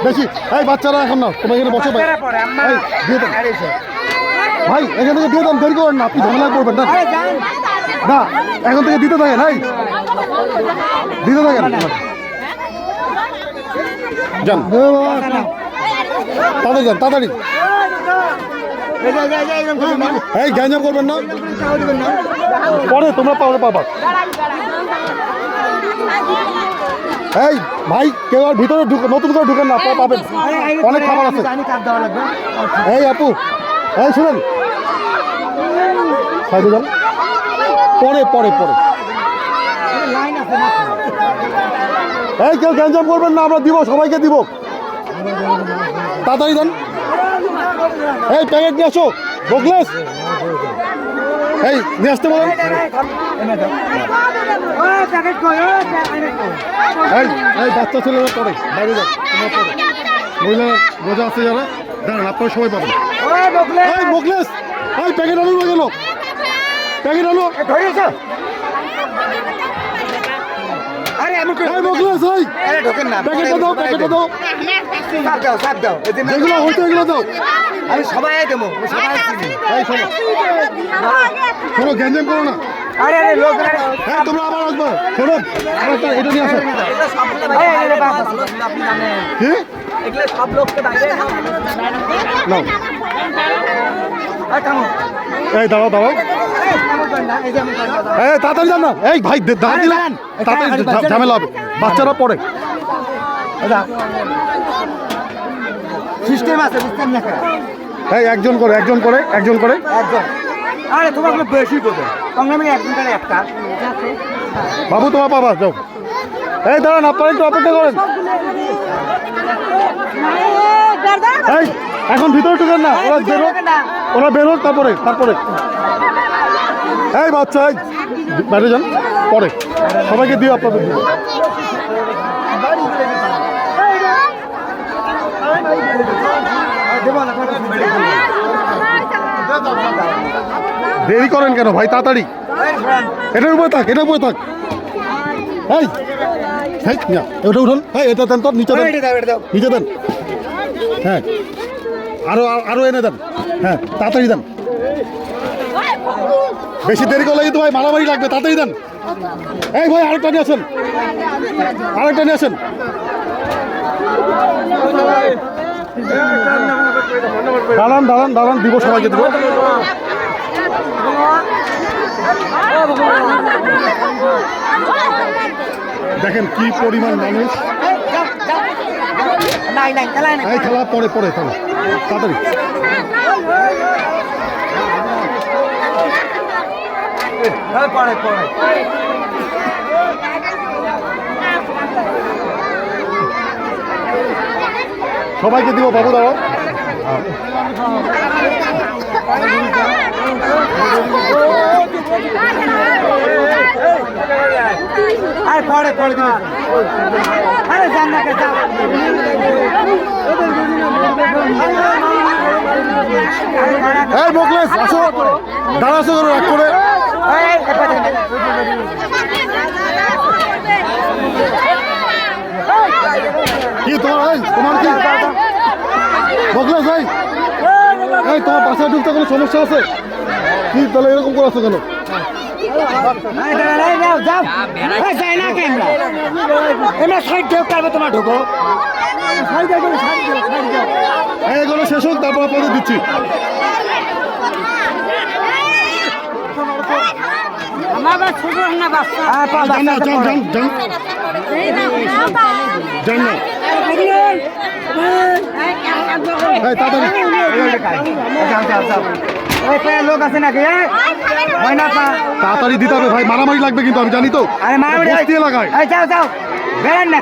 বেশি এই বাচ্চারা এখন না তোমার এখানে বসে ভাই এখান থেকে দিয়ে দেন, দেরি করেন না, আপনি ঝামেলা করবেন না। না এখন থেকে দিতে থাকেন, এই দিতে থাকেন, যান তাড়াতাড়ি যান, তাড়াতাড়ি। এই গ্যাঞ্জাম করবেন না, পরে তোমরা পাবা। এই ভাই কেউ আর ভিতরে নতুন করে ঢুকেন না, পাবেন অনেক খাবার আছে। এই আপু, এই শুনেন, পরে পরে পরে এই কেউ গ্যাঞ্জাম করবেন না, আমরা দিব, সবাইকে দিব, তাড়াতাড়ি দেন। এই প্যাকেট নিয়ে আসো, বকলেস এই নিয়ে আসতে বলেন। এই বাচ্চা ছেলেরা পড়ে বাইরে যান, তোমরা পড়ে, মহিলা বোঝা আছে যারা দাঁড়ান, আপনারা সবাই পাবেন। এই বকলেস, এই প্যাকেট আলু হয়ে গেল, প্যাকেট আলু যেগুলো হয়তো এগুলো দাও, আমি সবাই দেবো, শোনো গ্যাঞ্জাম করো না। হ্যাঁ তোমরা আবার আসবো, শোনো এটা নিয়ে আসো। কি সব লোককে নাও, এই দাঁড়াও দাঁড়াও, এই তাড়াতাড়ি যান না, এই ভাই দাঁড়া দিলেন, তাড়াতাড়ি ঝামেলা হবে, বাচ্চারা পড়ে। সিস্টেম আছে, বুঝতেন না? এই একজন করে একজন করে একজন করে একজন। আরে তোমার বেশি বলবে, তোমরা আমি একজন করে একটা। বাবু তোমার পাবা, যাও। এই দাঁড়ান, আপনারা একটু অপেক্ষা করেন। এই এখন ভিতরে ঢুকেন না, ওরা বেরোন, তারপরে এই বাচ্চা এই বাইরে যান, পরে সবাইকে দিও, আপনাদের দিও। দেরি করেন কেন ভাই, তাড়াতাড়ি এটার উপরে থাক, এটার উপরে থাক। এই ওটা উঠুন, হ্যাঁ এটা দেন তো, নিচে দেন, নিচে দেন। হ্যাঁ আরো এনে দেন, হ্যাঁ তাড়াতাড়ি দেন, বেশি দেরি করলে কিন্তু ভাই মারামারি লাগবে, তাড়াতাড়ি দেন। এই ভাই আরেকটা নিয়ে আসেন, আরেকটা নিয়ে আসেন। দাঁড়ান দাঁড়ান দাঁড়ান, দিব, সবাইকে দিব। দেখেন কি পরিমাণ মানুষ, এই খেলা পরে পরে তাড়াতাড়ি। সবাইকে দিব, বাবু দাঁড়াও। আরে পরে পরে দিবে, আরে জান না কেন। এই বকলেস আসো, দাঁড়াছো করো এক করে। কি তোমার কি বকলেস ভাই, এই তোমার বাসায় ঢুকতে কোনো সমস্যা আছে কি? তাহলে এরকম করে আসো কেন? তোমার ঢুকো, এগুলো শেষ হোক, তারপর আপনাদের দিচ্ছি। লোক আছে নাকি? তাড়াতাড়ি দিতে হবে ভাই, মারামারি লাগবে কিন্তু, আমি জানি তো। আরে মারামারি লাগায়, যাও যাও, বেড়ান না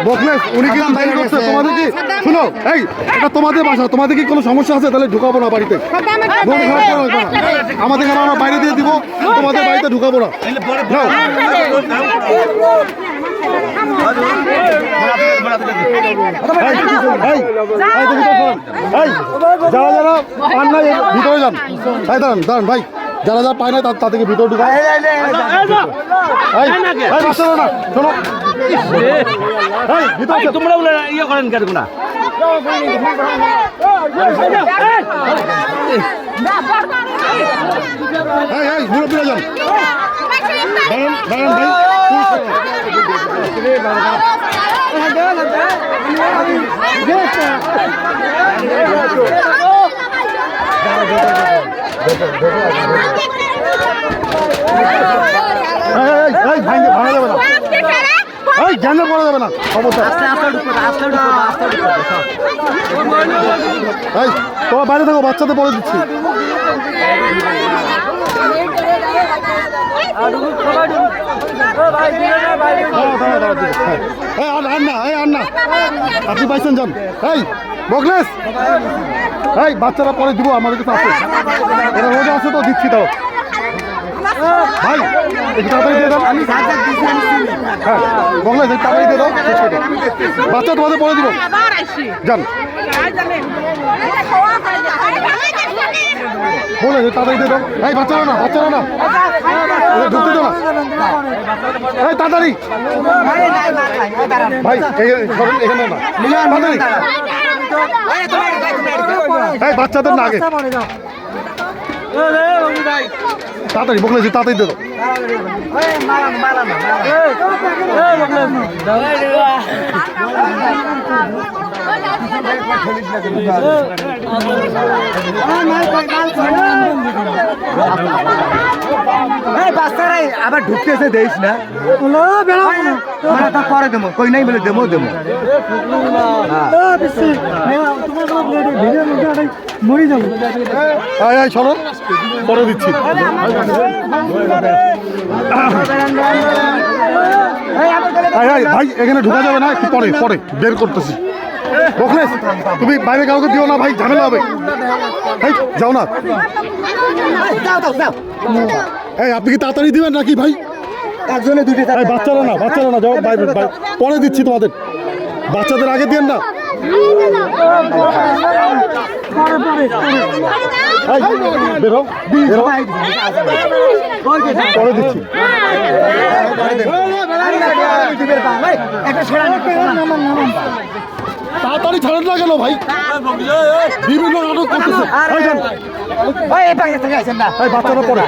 বকলেস উনি কিন্তু দেরি করছে, তোমাদের কি শুনো, এই এটা তোমাদের বাসা, তোমাদের কি কোনো সমস্যা আছে? তাহলে ঢুকাবো না বাড়িতে, আমাদের আমরা বাইরে দিয়ে দিব, তোমাদের বাড়িতে ঢুকাবো না। যারা যারা পান নাই ভিতরে যান, তাই দাঁড়ান দাঁড়ান ভাই, যারা যারা পায় না তাদেরকে ভিতরে ঢুকান। শোনো তোমরা ইয়ে করেন কেন না মুরব্বীরা যান, দাঁড়ান দাঁড়ান ভাই, ভাঙা যাবে না, জ্ঞানে পড়া যাবে না খবরটা। তোমার বাইরে থাকো, বাচ্চাদের পড়ে দিচ্ছি। আপনি পাইছেন যান। এই বগলেস, এই বাচ্চারা পরে দিব, আমাদের কাছে আছে, এরা রোজা আছে তো দিচ্ছি। তাও ভাই একটু তাড়াতাড়ি দিয়ে দাও। হ্যাঁ বগলেস একটু তাড়াতাড়ি দিয়ে দাও, বাচ্চা তোমাদের পরে দিব, যান বলে তাড়াতাড়ি দিয়ে দাও। এই বাচ্চারা না, বাচ্চারা না, ঢুকতে দাও না, এই তাড়াতাড়ি ভাই, এখানে না, তাড়াতাড়ি, এই বাচ্চাদের না আগে তাড়াতাড়ি, বগলেস তাড়াতাড়ি দিয়ে দাও। বাচ্চারাই আবার ঢুকতেছে দেশ না, পরে দেবো, কই নাই বলে দেবো দেবো মরি যাবো। চলো পরে দিচ্ছি। ভাই এখানে ঢুকা যাবে না, একটু পরে পরে বের করতেছি। বকলেস তুমি বাইরে কাউকে দিও না ভাই, ঝামেলা হবে। ভাই যাও না, এই আপনি কি তাড়াতাড়ি দিবেন নাকি ভাই? একজনে দুটি বাচ্চারা না, বাচ্চারা না, যাও বাইরে, পরে দিচ্ছি তোমাদের, বাচ্চাদের আগে দিয়েন না। বেরো বেরো, পরে দিচ্ছি। তাড়াতাড়ি ছাড়েন না কেন ভাই, বিভিন্ন নাটক করতেছে। বাচ্চারা পরে,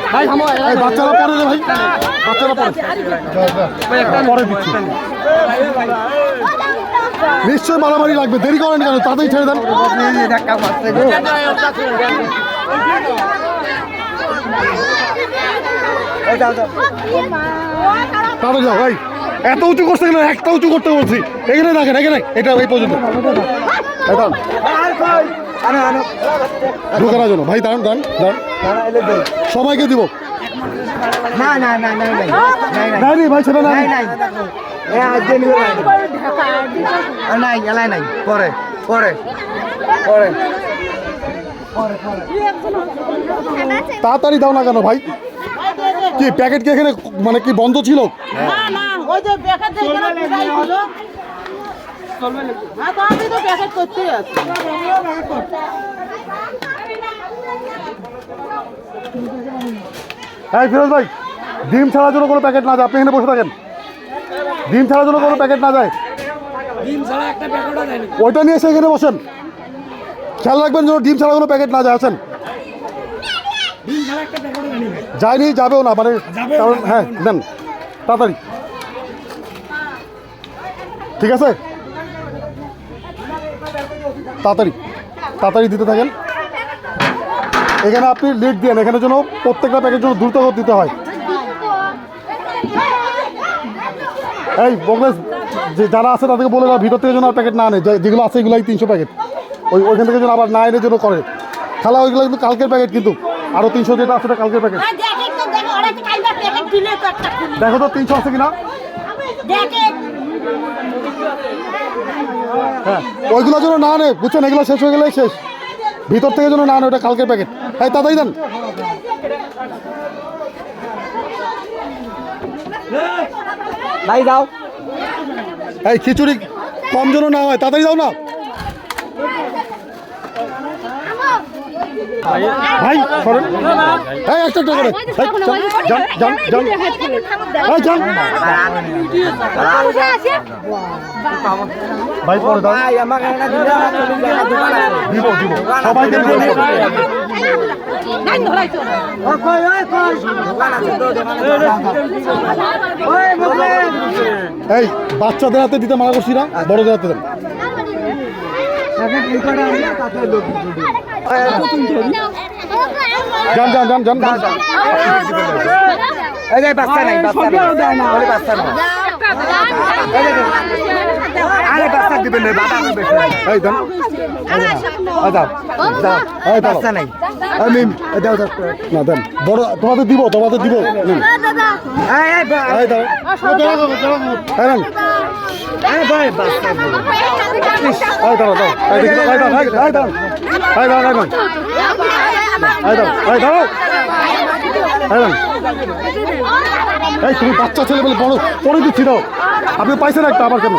বাচ্চারা পরে রে ভাই, বাচ্চারা পরে, পরে দিচ্ছি। নিশ্চয় মারামারি লাগবে, দেরি করেন কেন, তাড়াতাড়ি ছেড়ে দেন। তাড়াতাড়ি যাও ভাই, এত উঁচু করতে গেলে একটা উঁচু করতে বলছি। এখানে দেখেন, এখানে এটা এই পর্যন্ত ঢুকানোর জন্য ভাই, দাঁড়ান দাঁড়ান দাঁড়ান, সবাইকে দিব। না না না না নাই ভাই, সেটা নাই, নাই এলাই নাই, পরে পরে পরে তাড়াতাড়ি দাও না কেন ভাই, কি প্যাকেট কি এখানে মানে কি বন্ধ ছিল? হ্যাঁ ফিরোজ ভাই, ডিম ছাড়ার জন্য কোনো প্যাকেট না যায়, আপনি এখানে বসে থাকেন। ডিম ছাড়ার জন্য কোনো প্যাকেট না যায়, ওইটা নিয়ে এসে এখানে বসেন। খেয়াল রাখবেন যেন ডিম ছাড়া কোনো প্যাকেট না যায়। আছেন যায়নি, যাবেও না, মানে কারণ হ্যাঁ দেন তাড়াতাড়ি, ঠিক আছে তাড়াতাড়ি তাড়াতাড়ি দিতে থাকেন। এখানে আপনি লিড দেন, এখানে যেন প্রত্যেকটা প্যাকেট জন্য দ্রুত দিতে হয়। এই বগলেস যে যারা আছে তাদেরকে বলে দাও ভিতর থেকে যেন আর প্যাকেট না আনে, যেগুলো আছে এগুলোই 300 প্যাকেট, ওইখান থেকে যেন আবার না এনে যেন করে। খেলা ওইগুলো কিন্তু কালকের প্যাকেট, কিন্তু আরও 300 যেটা আছে সেটা কালকের প্যাকেট। দেখো তো 300 আছে কিনা। হ্যাঁ ওইগুলো যেন না আনে, বুঝছেন, এগুলো শেষ হয়ে গেলে শেষ, ভিতর থেকে যেন না আনে, ওটা কালকের প্যাকেট। এই তাড়াতাড়ি দেন। ভাই যাও এই খিচুড়ি কম যেন না হয়, তাড়াতাড়ি যাও না ভাই সরেন। এই একটা করে যান যান যান এই যান ভাই পরে দাও দিব দিব সবাইকে দিব। এই বাচ্চাদের হাতে দিতে মানা করছি না, বড়দের হাতে দেন। যান যান যান যান যান। বাচ্চা নাই বাচ্চা নাই আরে বাচ্চা দিবেন না বাবা এই দেন দাও দাও এই দাও বাচ্চা নাই আমি দাও দাও না দেন বড় তোমাদের দিব নিন। এই এই এই দাও এই নেন। এই ভাই বাচ্চা এই দাও দাও এই দেখি দাও এই দাও এই দাও এই দাও এই দাও এই দাও এই দাও এই দাও। এই তুমি বাচ্চা ছেলে বলে বড় পরে দিচ্ছি দাও, আপনি পাইছেন একটা আবার কেন?